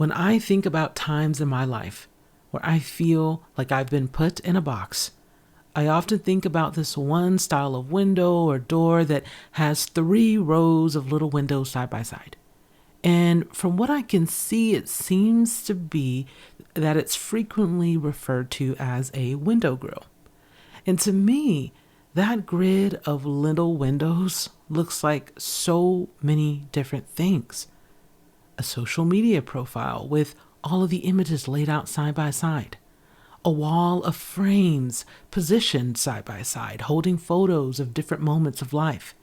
When I think about times in my life where I feel like I've been put in a box, I often think about this one style of window or door that has 3 rows of little windows side by side. And from what I can see, it seems to be that it's frequently referred to as a window grill. And to me, that grid of little windows looks like so many different things. A social media profile with all of the images laid out side by side. A wall of frames positioned side by side, holding photos of different moments of life.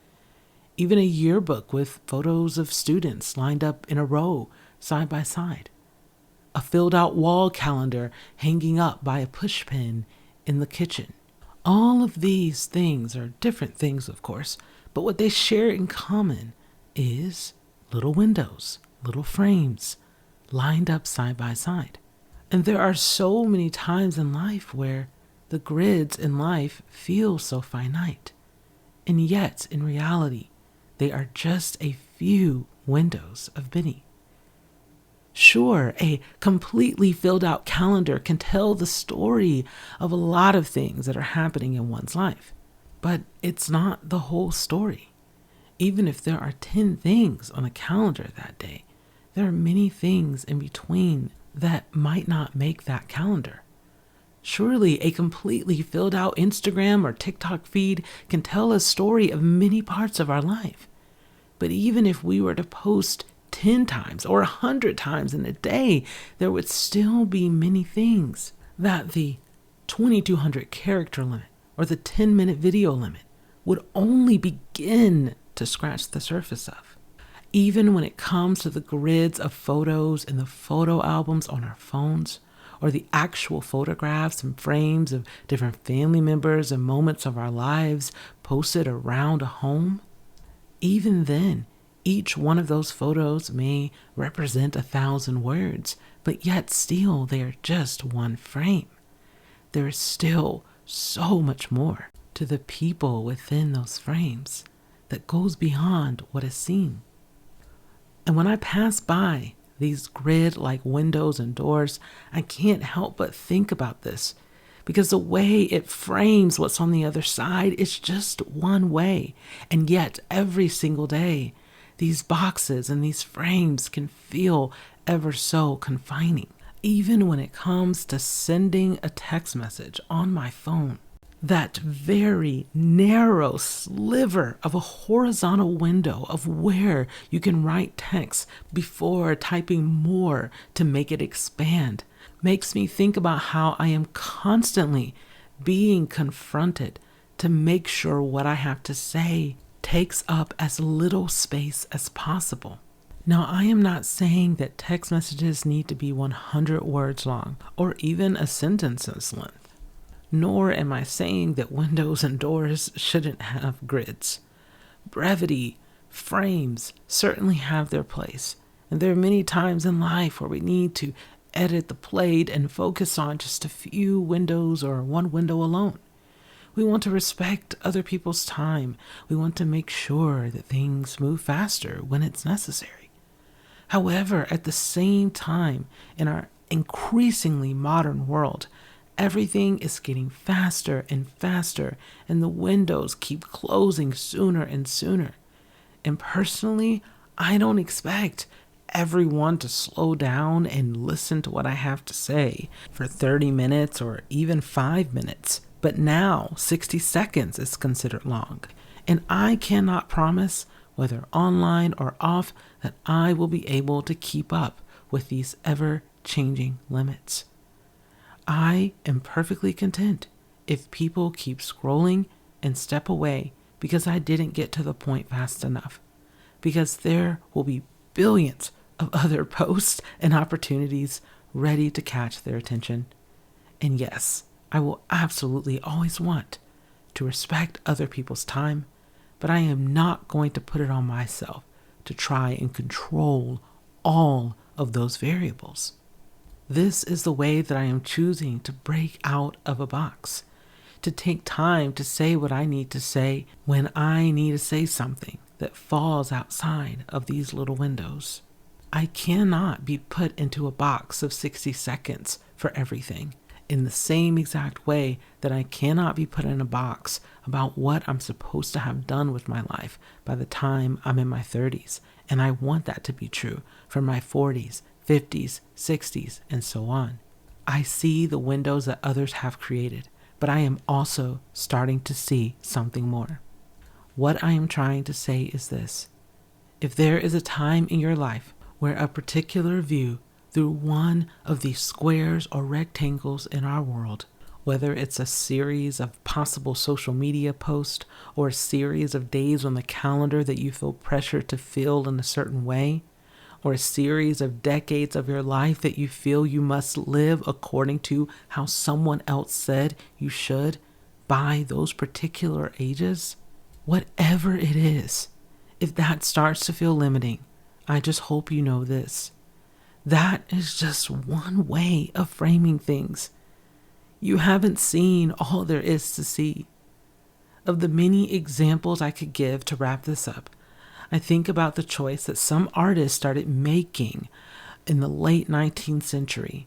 Even a yearbook with photos of students lined up in a row side by side. A filled out wall calendar hanging up by a pushpin in the kitchen. All of these things are different things, of course, but what they share in common is little windows, little frames, lined up side by side. And there are so many times in life where the grids in life feel so finite. And yet, in reality, they are just a few windows of many. Sure, a completely filled out calendar can tell the story of a lot of things that are happening in one's life, but it's not the whole story. Even if there are 10 things on a calendar that day, there are many things in between that might not make that calendar. Surely a completely filled out Instagram or TikTok feed can tell a story of many parts of our life. But even if we were to post 10 times or 100 times in a day, there would still be many things that the 2,200 character limit or the 10-minute video limit would only begin to scratch the surface of. Even when it comes to the grids of photos in the photo albums on our phones, or the actual photographs and frames of different family members and moments of our lives posted around a home, even then, each one of those photos may represent 1,000 words, but yet still they are just one frame. There is still so much more to the people within those frames that goes beyond what is seen. And when I pass by these grid-like windows and doors, I can't help but think about this, because the way it frames what's on the other side is just one way. And yet, every single day, these boxes and these frames can feel ever so confining. Even when it comes to sending a text message on my phone, that very narrow sliver of a horizontal window of where you can write text before typing more to make it expand makes me think about how I am constantly being confronted to make sure what I have to say takes up as little space as possible. Now, I am not saying that text messages need to be 100 words long or even a sentence's length. Nor am I saying that windows and doors shouldn't have grids. Brevity, frames certainly have their place, and there are many times in life where we need to edit the plate and focus on just a few windows or one window alone. We want to respect other people's time. We want to make sure that things move faster when it's necessary. However, at the same time, in our increasingly modern world, everything is getting faster and faster, and the windows keep closing sooner and sooner. And personally, I don't expect everyone to slow down and listen to what I have to say for 30 minutes or even 5 minutes. But now 60 seconds is considered long. And I cannot promise, whether online or off, that I will be able to keep up with these ever-changing limits. I am perfectly content if people keep scrolling and step away because I didn't get to the point fast enough, because there will be billions of other posts and opportunities ready to catch their attention. And yes, I will absolutely always want to respect other people's time, but I am not going to put it on myself to try and control all of those variables. This is the way that I am choosing to break out of a box, to take time to say what I need to say when I need to say something that falls outside of these little windows. I cannot be put into a box of 60 seconds for everything, in the same exact way that I cannot be put in a box about what I'm supposed to have done with my life by the time I'm in my 30s. And I want that to be true for my 40s, 50s, 60s, and so on. I see the windows that others have created, but I am also starting to see something more. What I am trying to say is this: if there is a time in your life where a particular view through one of these squares or rectangles in our world, whether it's a series of possible social media posts or a series of days on the calendar that you feel pressure to fill in a certain way, or a series of decades of your life that you feel you must live according to how someone else said you should by those particular ages, whatever it is, if that starts to feel limiting, I just hope you know this: that is just one way of framing things. You haven't seen all there is to see. Of the many examples I could give to wrap this up, I think about the choice that some artists started making in the late 19th century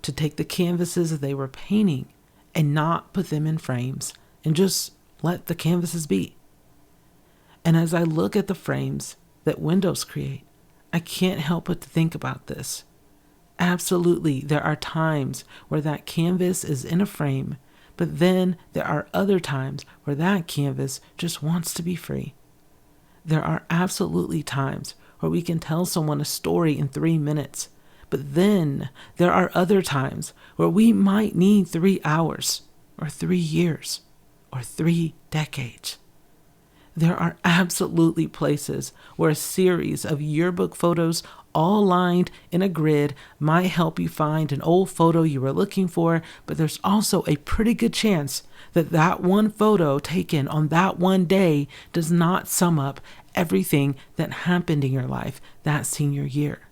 to take the canvases that they were painting and not put them in frames and just let the canvases be. And as I look at the frames that windows create, I can't help but to think about this. Absolutely, there are times where that canvas is in a frame, but then there are other times where that canvas just wants to be free. There are absolutely times where we can tell someone a story in 3 minutes, but then there are other times where we might need 3 hours, or 3 years, or 3 decades. There are absolutely places where a series of yearbook photos all lined in a grid might help you find an old photo you were looking for, but there's also a pretty good chance that that one photo taken on that one day does not sum up everything that happened in your life that senior year.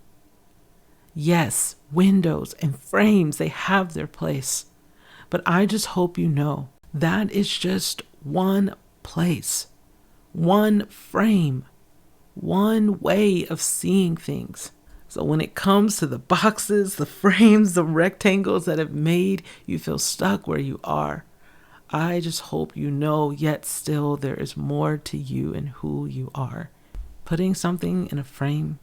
Yes, windows and frames, they have their place, but I just hope you know that is just one place. One frame, one way of seeing things. So when it comes to the boxes, the frames, the rectangles that have made you feel stuck where you are, I just hope you know, yet still there is more to you and who you are. Putting something in a frame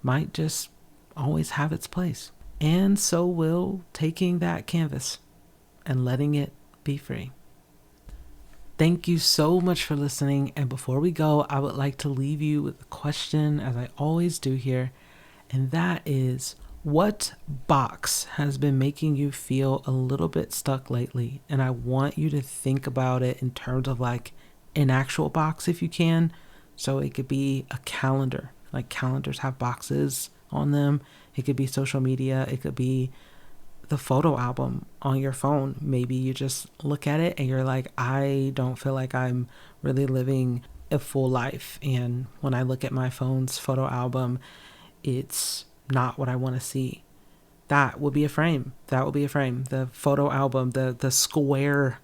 might just always have its place. And so will taking that canvas and letting it be free. Thank you so much for listening. And before we go, I would like to leave you with a question, as I always do here. And that is, what box has been making you feel a little bit stuck lately? And I want you to think about it in terms of like an actual box if you can. So it could be a calendar, like calendars have boxes on them. It could be social media. It could be the photo album on your phone. Maybe you just look at it and you're like, I don't feel like I'm really living a full life. And when I look at my phone's photo album, it's not what I want to see. That would be a frame. That would be a frame. The photo album, the square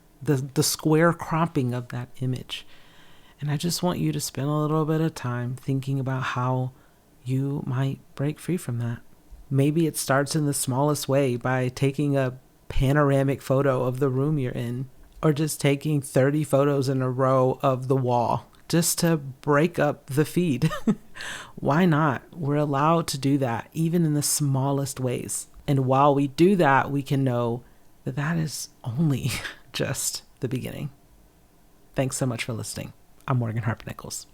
cropping of that image. And I just want you to spend a little bit of time thinking about how you might break free from that. Maybe it starts in the smallest way by taking a panoramic photo of the room you're in, or just taking 30 photos in a row of the wall just to break up the feed. Why not? We're allowed to do that even in the smallest ways. And while we do that, we can know that that is only just the beginning. Thanks so much for listening. I'm Morgan Harper Nichols.